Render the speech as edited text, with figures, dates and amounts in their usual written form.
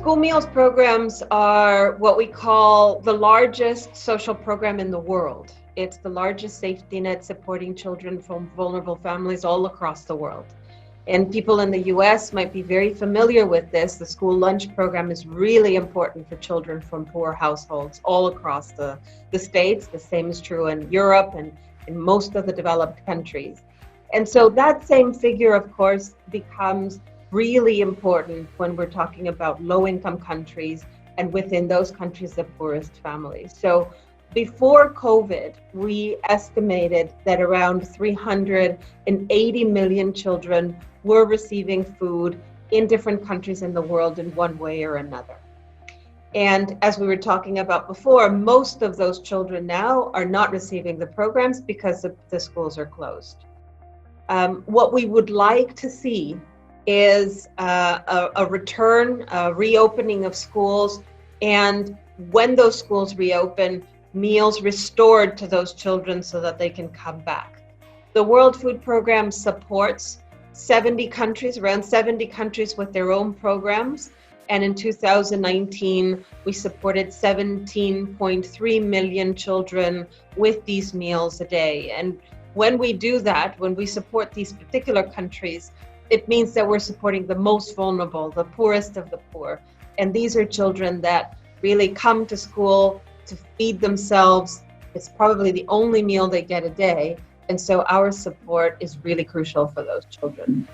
School meals programs are what we call the largest social program in the world. It's the largest safety net supporting children from vulnerable families all across the world. And people in the US might be very familiar with this. The school lunch program is really important for children from poor households all across the States. The same is true in Europe and in most of the developed countries. And so that same figure, of course, becomes really important when we're talking about low-income countries, and within those countries, the poorest families. So before COVID, we estimated that around 380 million children were receiving food in different countries in the world in one way or another. And as we were talking about before, most of those children now are not receiving the programs because the schools are closed. What we would like to see is a return, a reopening of schools, and when those schools reopen, meals restored to those children so that they can come back. The World Food Program supports 70 countries, around 70 countries with their own programs. And in 2019, we supported 17.3 million children with these meals a day. And when we do that, when we support these particular countries, it means that we're supporting the most vulnerable, the poorest of the poor. And these are children that really come to school to feed themselves. It's probably the only meal they get a day. And so our support is really crucial for those children.